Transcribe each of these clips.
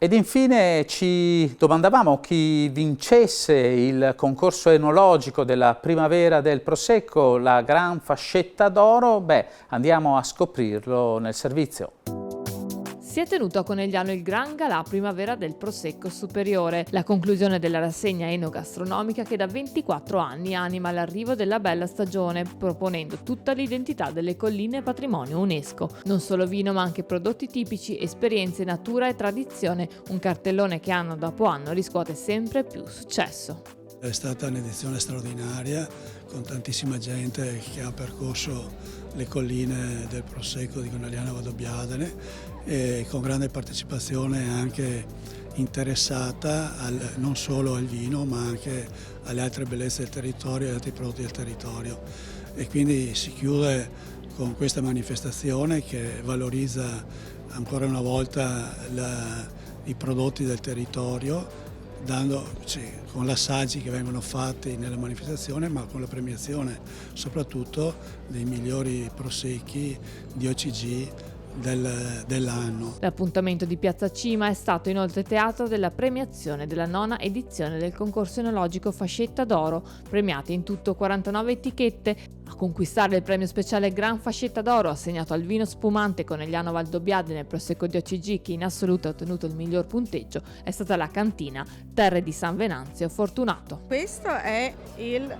Ed infine ci domandavamo chi vincesse il concorso enologico della primavera del Prosecco, la Gran Fascetta d'Oro. Beh, andiamo a scoprirlo nel servizio. Si è tenuto a Conegliano il Gran Galà Primavera del Prosecco Superiore, la conclusione della rassegna enogastronomica che da 24 anni anima l'arrivo della bella stagione, proponendo tutta l'identità delle colline patrimonio UNESCO. Non solo vino ma anche prodotti tipici, esperienze, natura e tradizione, un cartellone che anno dopo anno riscuote sempre più successo. È stata un'edizione straordinaria con tantissima gente che ha percorso le colline del Prosecco di Conegliano Valdobbiadene e con grande partecipazione anche interessata non solo al vino ma anche alle altre bellezze del territorio e agli altri prodotti del territorio. E quindi si chiude con questa manifestazione che valorizza ancora una volta i prodotti del territorio, con gli assaggi che vengono fatti nella manifestazione, ma con la premiazione soprattutto dei migliori prosecchi di OCG dell'anno. L'appuntamento di Piazza Cima è stato inoltre teatro della premiazione della 9ª edizione del concorso enologico Fascetta d'Oro, premiate in tutto 49 etichette. A conquistare il premio speciale Gran Fascetta d'Oro, assegnato al vino spumante Conegliano Valdobbiadene Prosecco di OCG, che in assoluto ha ottenuto il miglior punteggio, è stata la cantina Terre di San Venanzio Fortunato. Questo è il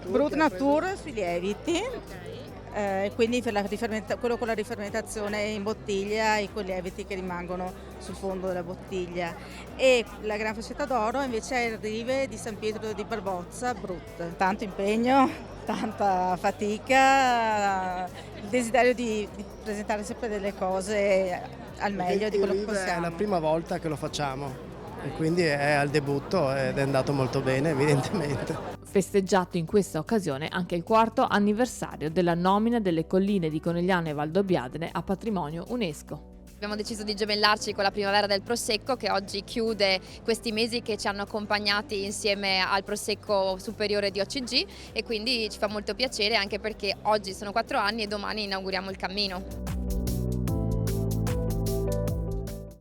Brut Nature sui lieviti. Quindi per quello con la rifermentazione in bottiglia e con i lieviti che rimangono sul fondo della bottiglia. E la Gran Fascetta d'Oro invece è il Rive di San Pietro di Barbozza Brut. Tanto impegno, tanta fatica, il desiderio di presentare sempre delle cose al meglio di quello che possiamo. È la prima volta che lo facciamo e quindi è al debutto ed è andato molto bene evidentemente. Festeggiato in questa occasione anche il 4º anniversario della nomina delle colline di Conegliano e Valdobbiadene a patrimonio UNESCO. Abbiamo deciso di gemellarci con la primavera del Prosecco che oggi chiude questi mesi che ci hanno accompagnati insieme al Prosecco superiore di OCG e quindi ci fa molto piacere anche perché oggi sono 4 anni e domani inauguriamo il cammino.